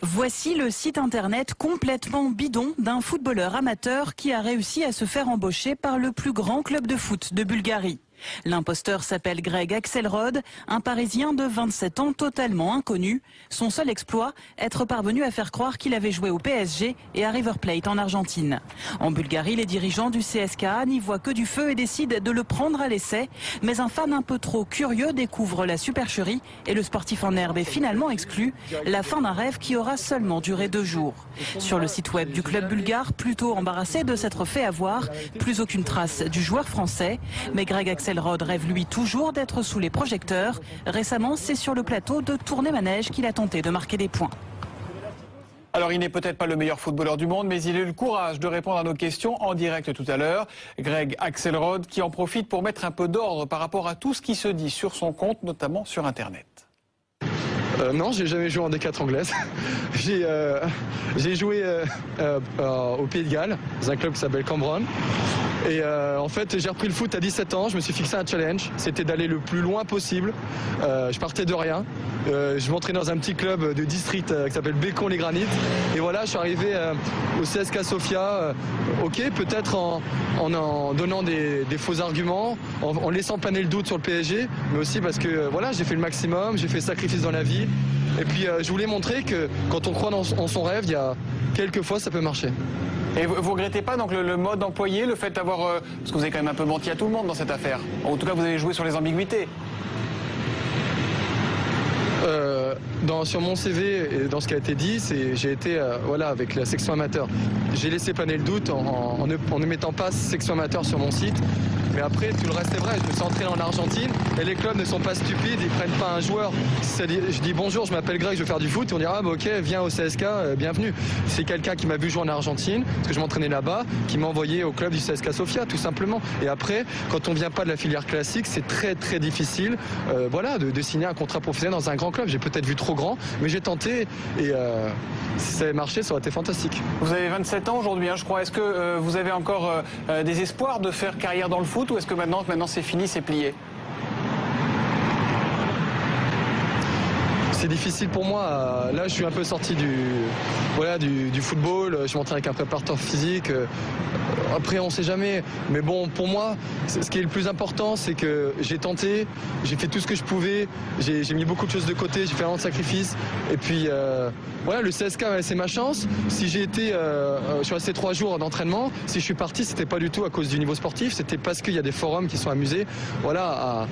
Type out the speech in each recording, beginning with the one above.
Voici le site internet complètement bidon d'un footballeur amateur qui a réussi à se faire embaucher par le plus grand club de foot de Bulgarie. L'imposteur s'appelle Greg Axelrod, un Parisien de 27 ans totalement inconnu. Son seul exploit, être parvenu à faire croire qu'il avait joué au PSG et à River Plate en Argentine. En Bulgarie, les dirigeants du CSKA n'y voient que du feu et décident de le prendre à l'essai. Mais un fan un peu trop curieux découvre la supercherie et le sportif en herbe est finalement exclu. La fin d'un rêve qui aura seulement duré 2 jours. Sur le site web du club bulgare, plutôt embarrassé de s'être fait avoir, plus aucune trace du joueur français. Mais Greg Axelrod rêve lui toujours d'être sous les projecteurs. Récemment, c'est sur le plateau de Tournai-Manège qu'il a tenté de marquer des points. Alors, il n'est peut-être pas le meilleur footballeur du monde, mais il a eu le courage de répondre à nos questions en direct tout à l'heure. Greg Axelrod qui en profite pour mettre un peu d'ordre par rapport à tout ce qui se dit sur son compte, notamment sur Internet. Non, j'ai jamais joué en D4 anglaise. J'ai joué au Pays de Galles, dans un club qui s'appelle Cambronne. Et en fait, j'ai repris le foot à 17 ans. Je me suis fixé un challenge. C'était d'aller le plus loin possible. Je partais de rien. Je m'entraînais dans un petit club de district qui s'appelle Bécon-les-Granites. Et voilà, je suis arrivé au CSKA Sofia. Ok, peut-être en donnant des faux arguments, en laissant planer le doute sur le PSG, mais aussi parce que voilà, j'ai fait le maximum, j'ai fait le sacrifice dans la vie. Et puis je voulais montrer que quand on croit en son rêve, il y a quelques fois ça peut marcher. Et vous regrettez pas donc le mode employé, le fait d'avoir... parce que vous avez quand même un peu menti à tout le monde dans cette affaire. En tout cas, vous avez joué sur les ambiguïtés. Sur mon CV et dans ce qui a été dit, j'ai été voilà, avec la section amateur. J'ai laissé planer le doute en ne mettant pas section amateur sur mon site. Mais après, tout le reste est vrai. Je me suis entraîné en Argentine et les clubs ne sont pas stupides. Ils prennent pas un joueur. Je dis bonjour, je m'appelle Greg, je veux faire du foot. Et on dira, ah, bah, ok, viens au CSKA, bienvenue. C'est quelqu'un qui m'a vu jouer en Argentine, parce que je m'entraînais là-bas, qui m'a envoyé au club du CSKA Sofia, tout simplement. Et après, quand on vient pas de la filière classique, c'est très très difficile voilà, de signer un contrat professionnel dans un grand club. J'ai peut-être vu trop grand, mais j'ai tenté et si ça avait marché, ça aurait été fantastique. Vous avez 27 ans aujourd'hui, hein, je crois. Est-ce que vous avez encore des espoirs de faire carrière dans le foot ou est-ce que maintenant c'est fini, c'est plié? C'est difficile pour moi. Là, je suis un peu sorti du football. Je m'entraîne avec un préparateur physique. Après, on ne sait jamais. Mais bon, pour moi, ce qui est le plus important, c'est que j'ai tenté, j'ai fait tout ce que je pouvais, j'ai mis beaucoup de choses de côté, j'ai fait un an de sacrifice. Et puis, voilà, le CSKA, c'est ma chance. Si j'ai été, je suis resté 3 jours d'entraînement. Si je suis parti, c'était pas du tout à cause du niveau sportif. C'était parce qu'il y a des forums qui sont amusés, voilà,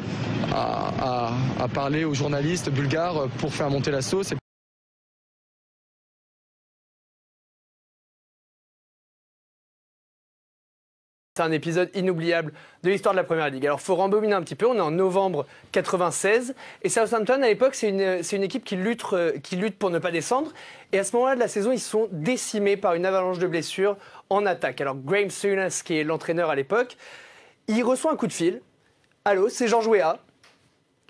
à parler aux journalistes bulgares pour faire monter la sauce. C'est un épisode inoubliable de l'histoire de la Première Ligue. Alors, il faut rembobiner un petit peu. On est en novembre 96. Et Southampton, à l'époque, c'est une équipe qui lutte pour ne pas descendre. Et à ce moment-là de la saison, ils sont décimés par une avalanche de blessures en attaque. Alors, Graham Souness, qui est l'entraîneur à l'époque, il reçoit un coup de fil. Allô, c'est Georges Weah,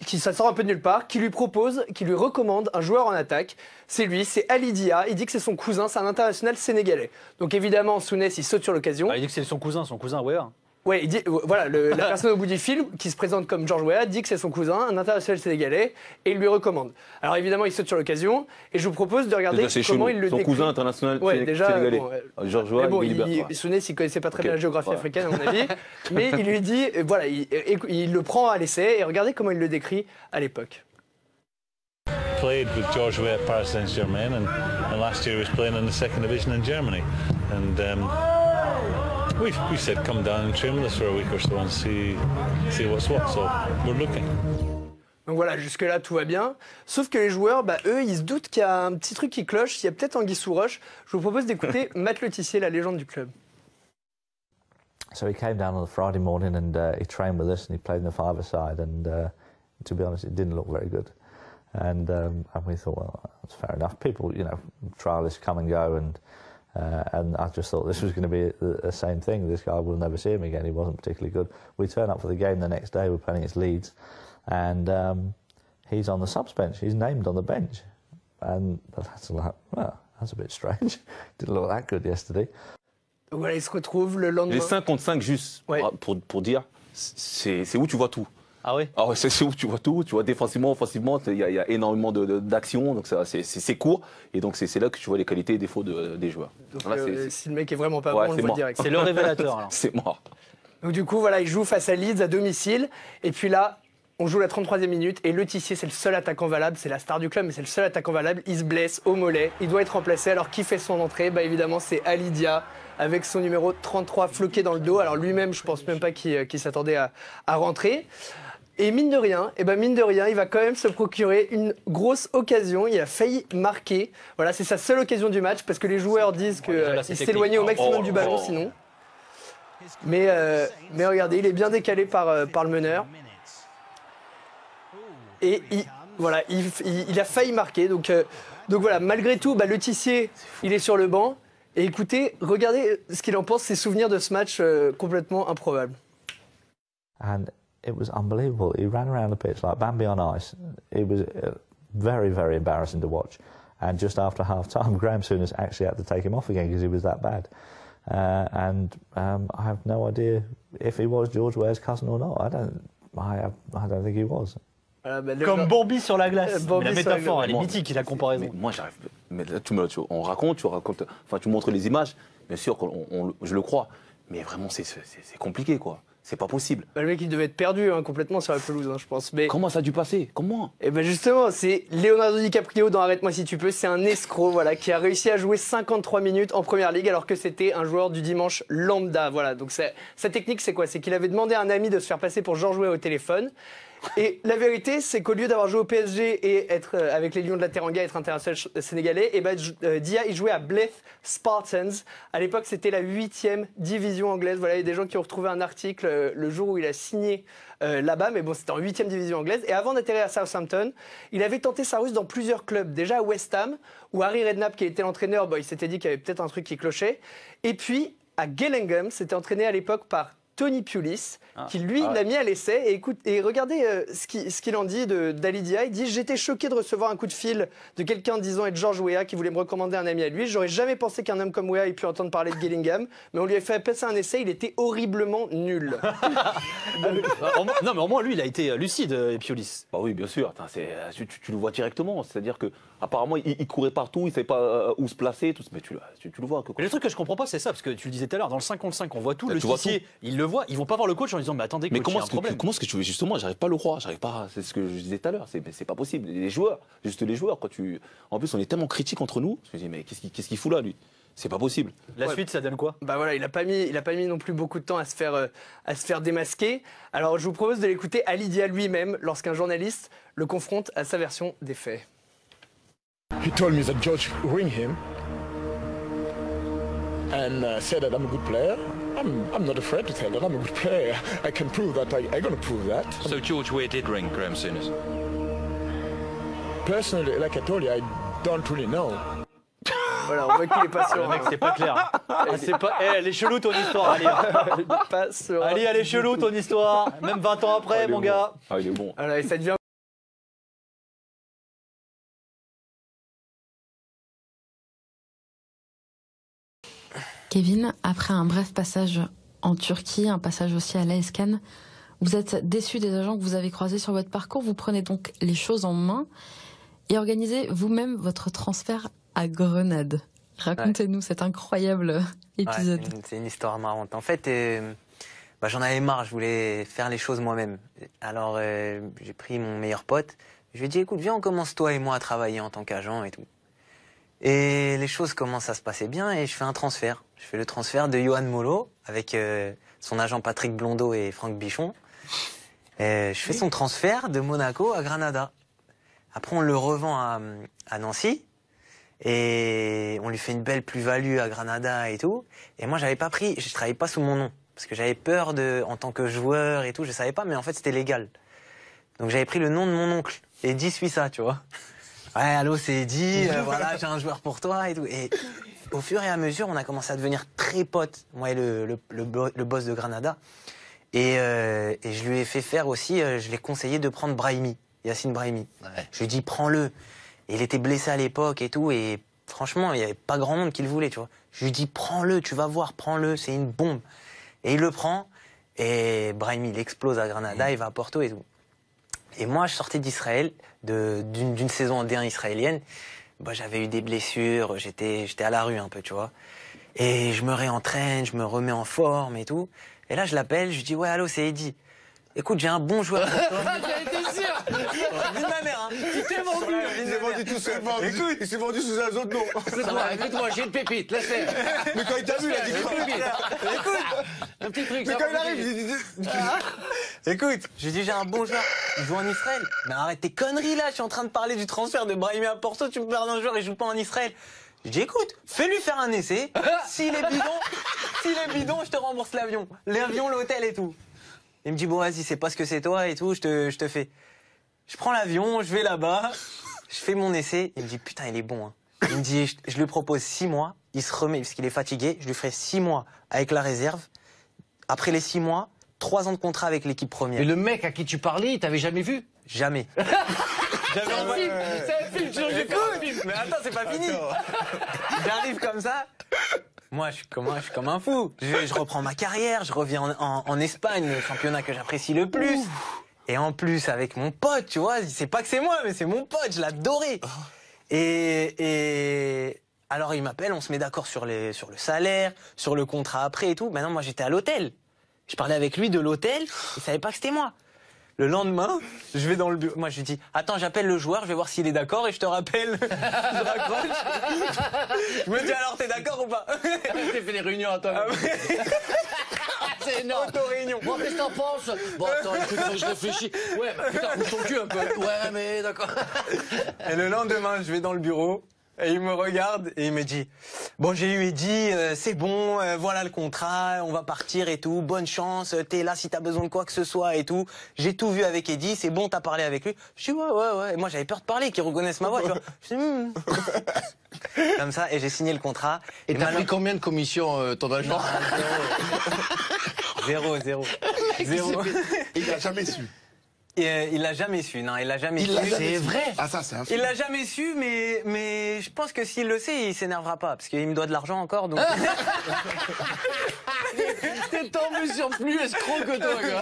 qui ça sort un peu de nulle part, qui lui recommande un joueur en attaque. C'est lui, c'est Ali Dia. Il dit que c'est son cousin, c'est un international sénégalais. Donc évidemment, Souness, il saute sur l'occasion. Ah, il dit que c'est son cousin, Weah. Ouais, il dit, voilà, la personne au bout du film, qui se présente comme Georges Weah, dit que c'est son cousin, un international sénégalais, et il lui recommande. Alors évidemment, il saute sur l'occasion, et je vous propose de regarder comment il le décrit. Son cousin international sénégalais. Bon, Georges Weah, Souness, il connaissait pas très bien la géographie africaine, à mon avis, mais il lui dit, voilà, il le prend à l'essai, et regardez comment il le décrit à l'époque. Played with George Weah at Paris Saint-Germain, and last year he was playing in the second division in Germany. And we said come down and train with us for a week or so and see what's what. So we're looking. Donc voilà, jusque-là, tout va bien. Sauf que les joueurs, eux, ils se doutent qu'il y a un petit truc qui cloche, il y a peut-être anguille sous roche. Je vous propose d'écouter Matt Letizier, la légende du club. So he came down on the Friday morning and he trained with us and he played in the five-a-side and to be honest, it didn't look very good. And we thought, well, that's fair enough. People, you know, trialists come and go and I just thought this was going to be the same thing. This guy will never see him again. He wasn't particularly good. We turn up for the game the next day. We're playing against Leeds, and he's on the subs bench. He's named on the bench, and that's like, well, that's a bit strange. Didn't look that good yesterday. Voilà, il se retrouve le lendemain. Les 5 contre 5 juste, ouais. pour dire, c'est où tu vois tout. Ah oui? Ah ouais, c'est sûr, tu vois tout, tu vois défensivement, offensivement, il y a énormément d'actions, donc c'est court, et donc c'est là que tu vois les qualités et défauts des joueurs. Donc, Là, si le mec est vraiment pas bon, on le voit direct. C'est le révélateur. Alors. C'est mort. Donc du coup, voilà, il joue face à Leeds à domicile. Et puis là, on joue la 33e minute. Et Le Tissier, c'est le seul attaquant valable. C'est la star du club, mais c'est le seul attaquant valable. Il se blesse au mollet. Il doit être remplacé. Alors qui fait son entrée? Bah évidemment, c'est Ali Dia, avec son numéro 33 floqué dans le dos. Alors lui-même, je pense même pas qu'il s'attendait à rentrer. Et mine de rien, il va quand même se procurer une grosse occasion. Il a failli marquer. Voilà, c'est sa seule occasion du match parce que les joueurs disent qu'il s'éloignait au maximum du ballon sinon. Mais regardez, il est bien décalé par le meneur. Et il a failli marquer. Donc voilà, malgré tout, Le Tissier, il est sur le banc. Et écoutez, regardez ce qu'il en pense, ses souvenirs de ce match complètement improbable. And it was unbelievable. He ran around the pitch like Bambi on ice. It was very, very embarrassing to watch. And just after half-time, Graham Souness actually had to take him off again because he was that bad. I have no idea if he was George Weah's cousin or not. I don't think he was. Voilà, Comme Bambi sur la glace. La métaphore, elle est mythique, la comparaison. Moi, j'arrive. Mais là, on raconte, enfin, tu montres les images. Bien sûr, je le crois. Mais vraiment, c'est compliqué, quoi. C'est pas possible. Le mec, il devait être perdu complètement sur la pelouse, je pense. Mais... Comment ça a dû passer? Comment? Et justement, c'est Leonardo DiCaprio dans Arrête-moi si tu peux. C'est un escroc, voilà, qui a réussi à jouer 53 minutes en première ligue alors que c'était un joueur du dimanche lambda. Voilà. Donc sa technique, c'est quoi? C'est qu'il avait demandé à un ami de se faire passer pour George Weah au téléphone. Et la vérité, c'est qu'au lieu d'avoir joué au PSG et être avec les Lions de la Teranga, être international sénégalais, Dia, il jouait à Blyth Spartans. À l'époque, c'était la 8e division anglaise. Voilà, il y a des gens qui ont retrouvé un article le jour où il a signé là-bas, mais bon, c'était en 8e division anglaise. Et avant d'atterrir à Southampton, il avait tenté sa ruse dans plusieurs clubs. Déjà à West Ham, où Harry Redknapp, qui était l'entraîneur, il s'était dit qu'il y avait peut-être un truc qui clochait. Et puis à Gillingham, c'était entraîné à l'époque par Tony Pulis, qui lui l'a mis à l'essai. Et regardez ce qu'il en dit d'Ali Dia. Il dit: j'étais choqué de recevoir un coup de fil de quelqu'un disant être George Weah qui voulait me recommander un ami à lui. J'aurais jamais pensé qu'un homme comme Weah ait pu entendre parler de Gillingham, mais on lui a fait passer un essai, il était horriblement nul. Non mais au moins lui il a été lucide, Pulis. Bah oui, bien sûr. Attends, tu le vois directement. C'est-à-dire que apparemment il courait partout, il ne savait pas où se placer, tout. Mais tu le vois. Mais le truc que je comprends pas, c'est ça, parce que tu le disais tout à l'heure, dans le 55, on voit tout. Le Tissier, il le voit. Ils vont pas voir le coach en disant mais attendez, coach, il y a un problème. Comment est-ce que tu veux justement? J'arrive pas à le croire. C'est ce que je disais tout à l'heure. C'est pas possible. Les joueurs, en plus, on est tellement critiques entre nous. Je me dis mais qu'est-ce qu'il fout là, lui? C'est pas possible. La suite, ça donne quoi? Voilà, il a pas mis non plus beaucoup de temps à se faire démasquer. Alors, je vous propose de l'écouter Ali Dia lui-même lorsqu'un journaliste le confronte à sa version des faits. He told me that George ring him and said that I'm a good player. I'm not afraid to tell that I'm a good player. I can prove that. I'm going to prove that. So George Weah did ring Graham Souness? Personally, like I told you, I don't really know. Voilà, on voit qu'il est pas sûr. Le mec, c'est pas clair. Elle est chelou ton histoire, Ali. Ali, elle est chelou ton histoire. Même 20 ans après, mon gars. Ah, il est bon. Voilà, et ça devient... Kevin, après un bref passage en Turquie, un passage aussi à l'AS Cannes, vous êtes déçu des agents que vous avez croisés sur votre parcours. Vous prenez donc les choses en main et organisez vous-même votre transfert à Grenade. Racontez-nous cet incroyable épisode. Ouais, c'est une histoire marrante. En fait, j'en avais marre, je voulais faire les choses moi-même. Alors j'ai pris mon meilleur pote, je lui ai dit écoute, viens, on commence toi et moi à travailler en tant qu'agent et tout. Et les choses commencent à se passer bien et je fais un transfert. Je fais le transfert de Johan Molo avec son agent Patrick Blondeau et Franck Bichon. Je fais son transfert de Monaco à Granada. Après, on le revend à Nancy et on lui fait une belle plus-value à Granada et tout. Et moi, je travaillais pas sous mon nom parce que j'avais peur en tant que joueur et tout, je savais pas, mais en fait, c'était légal. Donc, j'avais pris le nom de mon oncle, Eddy Suissa, tu vois. Ouais, allô, c'est Eddy, voilà, j'ai un joueur pour toi et tout. Et au fur et à mesure, on a commencé à devenir très potes, moi et le boss de Granada. Et je lui ai fait faire aussi, je l'ai conseillé de prendre Brahimi, Yacine Brahimi. Ouais. Je lui ai dit, prends-le. Et il était blessé à l'époque et tout, et franchement, il n'y avait pas grand monde qui le voulait, tu vois. Je lui ai dit, prends-le, tu vas voir, prends-le, c'est une bombe. Et il le prend, et Brahimi, il explose à Granada, il va à Porto et tout. Et moi, je sortais d'Israël, d'une saison en D1 israélienne. Bah, j'avais eu des blessures, j'étais à la rue un peu, tu vois. Et je me réentraîne, je me remets en forme et tout. Et là, je l'appelle, je lui dis, ouais, allô, c'est Eddy. Écoute, j'ai un bon joueur pour toi. J'ai été sûr. Vie de ma mère, hein. Tu t'es vendu. Il s'est vendu tout seul. Écoute, il s'est vendu sous un autre nom. Écoute-moi, j'ai une pépite, laisse faire. Mais quand il t'a vu, il a dit quoi? Écoute, un petit truc. Mais quand il arrive, il dit... Écoute, je lui dis, j'ai un bon joueur. Il joue en Israël. Mais arrête tes conneries là, je suis en train de parler du transfert de Brahimi à Porto, tu me parles d'un joueur, il joue pas en Israël. Je dis, écoute, fais-lui faire un essai. S'il est bidon, je te rembourse l'avion. L'avion, l'hôtel et tout. Il me dit, bon, vas-y, c'est pas ce que c'est toi et tout, je te fais. Je prends l'avion, je vais là-bas, je fais mon essai. Il me dit, putain, il est bon. Hein. Il me dit, je lui propose 6 mois, il se remet parce qu'il est fatigué. Je lui ferai 6 mois avec la réserve. Après les 6 mois, 3 ans de contrat avec l'équipe première. Et le mec à qui tu parlais, il t'avait jamais vu? Jamais. C'est un film, j'ai fait un film. Mais attends, c'est pas fini. J'arrive comme ça. Moi, je suis comme un fou. Je reprends ma carrière, je reviens en Espagne, le championnat que j'apprécie le plus. Et en plus, avec mon pote, tu vois, c'est pas que c'est moi, mais c'est mon pote, je l'adorais. Et alors, il m'appelle, on se met d'accord sur le salaire, sur le contrat après et tout. Maintenant, moi, j'étais à l'hôtel. Je parlais avec lui de l'hôtel, il savait pas que c'était moi. Le lendemain, je vais dans le bureau. Moi, je lui dis, attends, j'appelle le joueur, je vais voir s'il est d'accord et je te rappelle. Je raccroche. Je me dis, alors, t'es d'accord ou pas? J'ai fait des réunions à toi. C'est énorme. Auto-réunion. Bon, qu'est-ce que t'en penses? Bon, attends, écoute, je réfléchis. Ouais, bah putain, bouge ton cul un peu. Ouais, mais d'accord. Et le lendemain, je vais dans le bureau. Et il me regarde et il me dit, bon, j'ai eu Eddy, c'est bon, voilà le contrat, on va partir et tout, bonne chance, t'es là si t'as besoin de quoi que ce soit et tout. J'ai tout vu avec Eddy, c'est bon, t'as parlé avec lui. Je dis, ouais. Et moi, j'avais peur de parler, qu'ils reconnaissent ma voix, tu vois. Je dis, Comme ça, et j'ai signé le contrat. Et t'as pris combien de commissions, ton agent? Zéro. Il n'a jamais su. Il l'a jamais su, non, il l'a jamais su. C'est vrai. Ah, ça, c'est un Il l'a jamais su, mais je pense que s'il le sait, il s'énervera pas, parce qu'il me doit de l'argent encore, donc... T'es tombé sur plus escroc que toi, quoi.